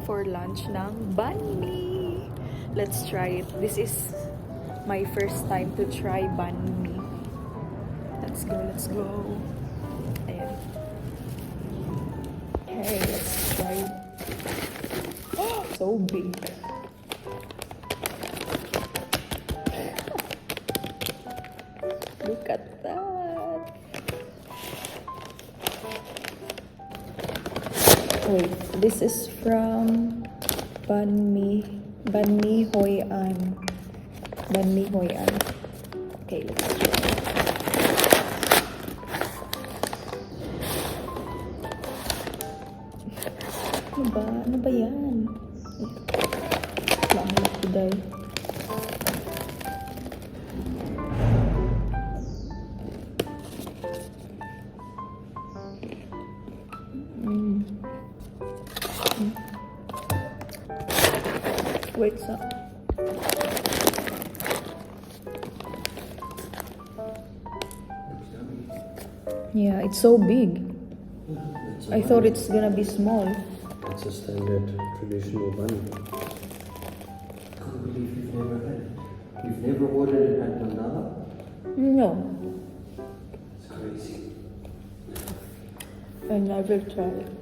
for lunch ng banh mi. Let's try it. This is my first time to try banh mi. Let's go, let's go. Ayan. Okay, let's try it. Oh, so big. Look at that. Wait, this is from Banh Mi Hoi An. Banh Mi Hoi An. Okay, let's try. Ano ba yan? Mahal ko dahil. Wait, so. Yeah, it's so big. I thought it's gonna be small. It's a standard traditional bun. I can't believe you've never had it. You've never ordered it at Mandala? No, It's crazy. I never tried.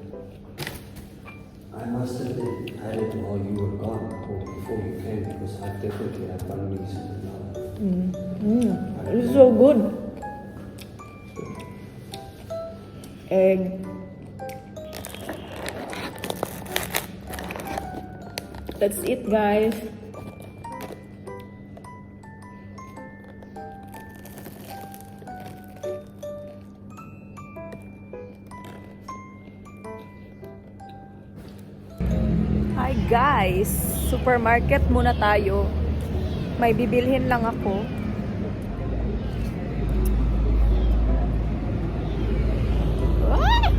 I must have had it while you were gone or before you came because I definitely had bun me's at Mandala. It's so good. Egg. That's it, guys. Hi guys! Supermarket muna tayo. May bibilhin lang ako. Ah!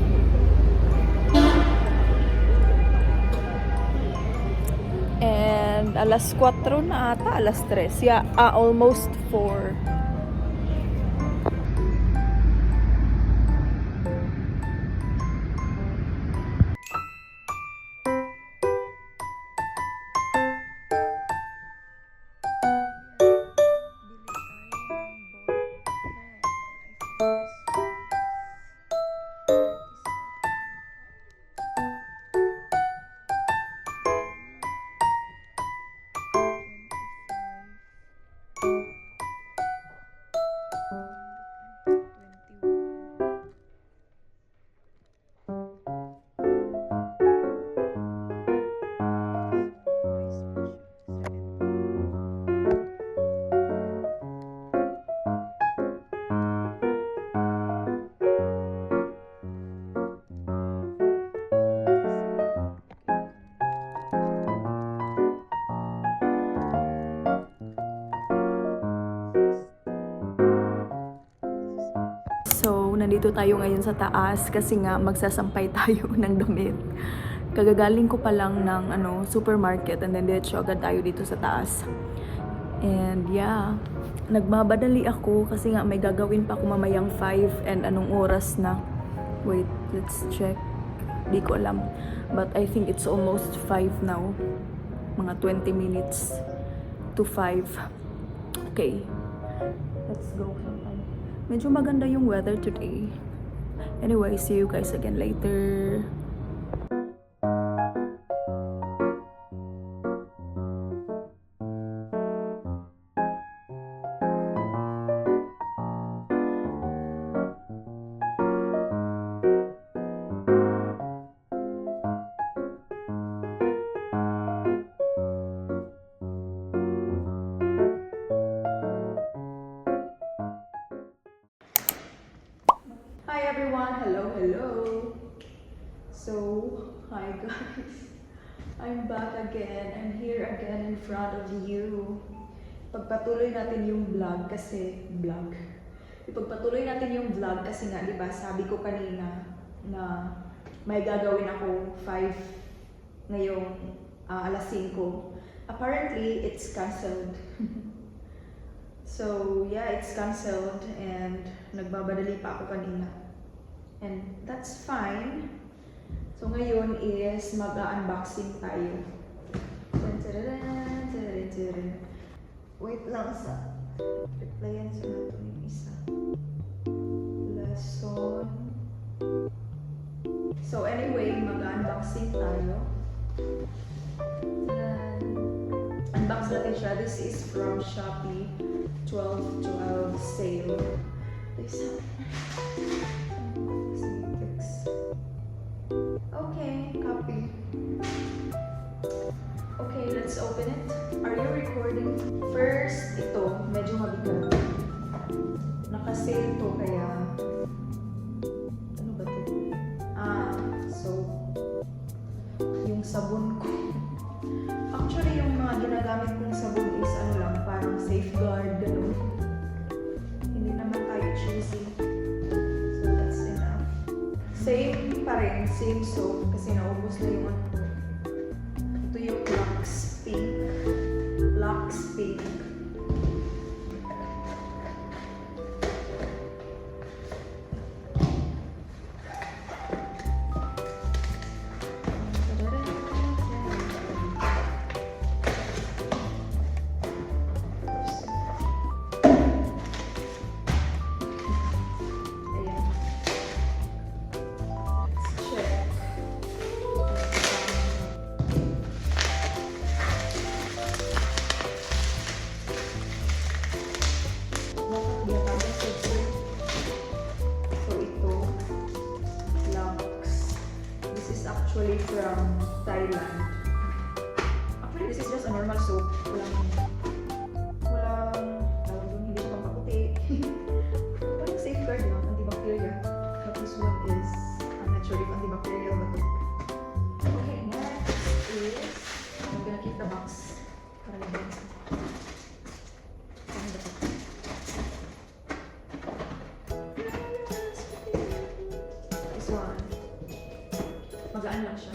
And alas 4 na ata, alas 3. Yeah, almost 4. So, nandito tayo ngayon sa taas kasi nga magsasampay tayo ng damit. Kagagaling ko pa lang ng supermarket and then diretso agad tayo dito sa taas. And yeah, nagmabadali ako kasi nga may gagawin pa ako mamayang 5 and anong oras na. Wait, let's check. Di ko alam. But I think it's almost 5 now. Mga 20 minutes to 5. Okay. Let's go. Medyo maganda yung weather today. Anyway, see you guys again later. Hi everyone! Hello! So, hi guys! I'm back again. I'm here again in front of you. Ipagpatuloy natin yung vlog kasi nga, di ba, sabi ko kanina na may gagawin ako 5 ngayong alas 5. Apparently, it's cancelled. So, yeah, it's cancelled and nagbabadali pa ako kanina. And that's fine. So, So ngayon is mag-unboxing tayo. Tadadadam, tadadadam. Wait lang sa replyan sa natin yung isa. Lesson. So anyway, mag-unboxing tayo. Tadan. Unbox natin siya. This is from Shopee 12/12 sale. Please. Okay, copy. Okay, let's open it. Are you recording? First, ito, medyo mabigat. Naka-sale to kaya... Ano ba to? So, yung sabon ko. Actually, yung mga ginagamit kong sabon is ano lang, parang safeguard, gano'n. Hindi naman tayo choosy. So, that's enough. Same pa rin, same soap, kasi naubos na yung ano ko. Ito yung Lux Pink. Lux Pink. Ayan. Let's check. So ito, Lux. This is actually from Thailand. Actually, this is just a normal soap. Tawag doon, hindi siya pampaputi. Parang safeguard lang, antibacterial. But this one is, I'm not sure if antibacterial ba ito. Okay, next is, I'm gonna keep the box. Para lang. Ano ba ito? This one. Magaan lang siya.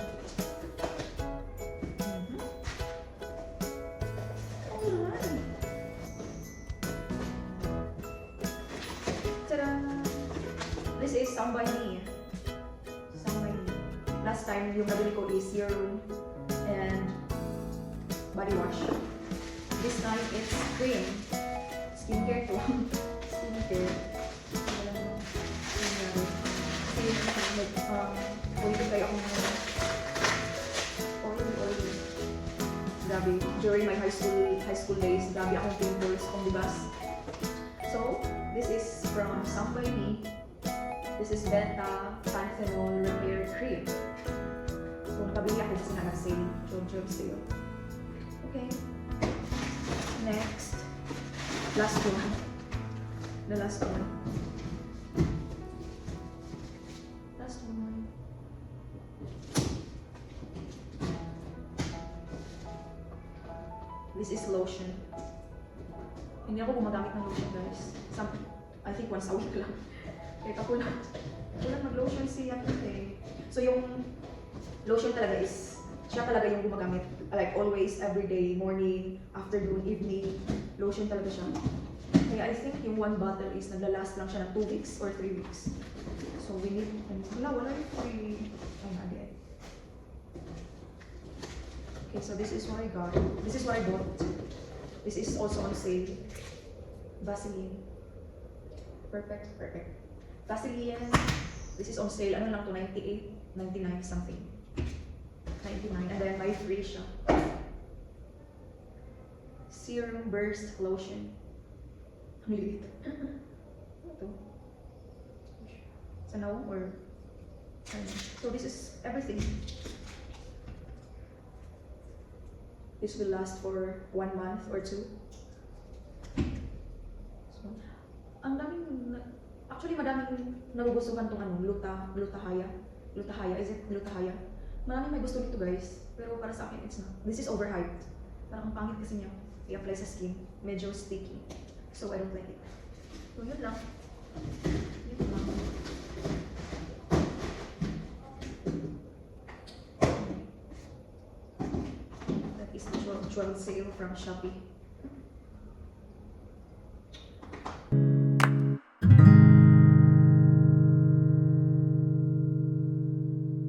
Alright. Ta-da! This is Sambay Me. Sambay Me. Last time, yung nabili ko is serum and body wash. This time, it's cream. Skincare to. Skincare. Pwede kayo akong oily. Grabe, during my high school days, grabe akong pimples, kung dibas. So, this is from Sambay Me. This is Beta Panthenol Repair Cream. So, nakabili ako kasi nga nag-sale. Job sale. Okay. Next. Last one. The last one. Last one. This is lotion. Hindi ako gumagamit ng lotion, guys. I think once a week lang. Kaya kapulan mag-lotion siya today. So yung lotion talaga is, siya talaga yung gumagamit. Like always, every day, morning, afternoon, evening, lotion talaga siya. Kaya I think yung one bottle is naglalast lang siya ng 2 weeks or 3 weeks. So we need, wala yung free, okay, so this is what I got. This is what I bought. This is also on sale. Vaseline. Perfect. Vaseline. This is on sale. Ano lang to? 98, 99 something. 99. And then may free siya. Serum Burst Lotion. Ang liit. Ano to? Sanaw or... So this is everything. This will last for 1 month or 2. So, ang daming, actually madaming nagugustuhan tong ano, Gluta-Hya. Is it Gluta-Hya? Maraming may gusto nito, guys. Pero para sa akin, it's not. This is overhyped. Parang ang pangit kasi niya. I-apply sa skin. Medyo sticky. So I don't like it. So yun lang. That is the 12 sale from Shopee.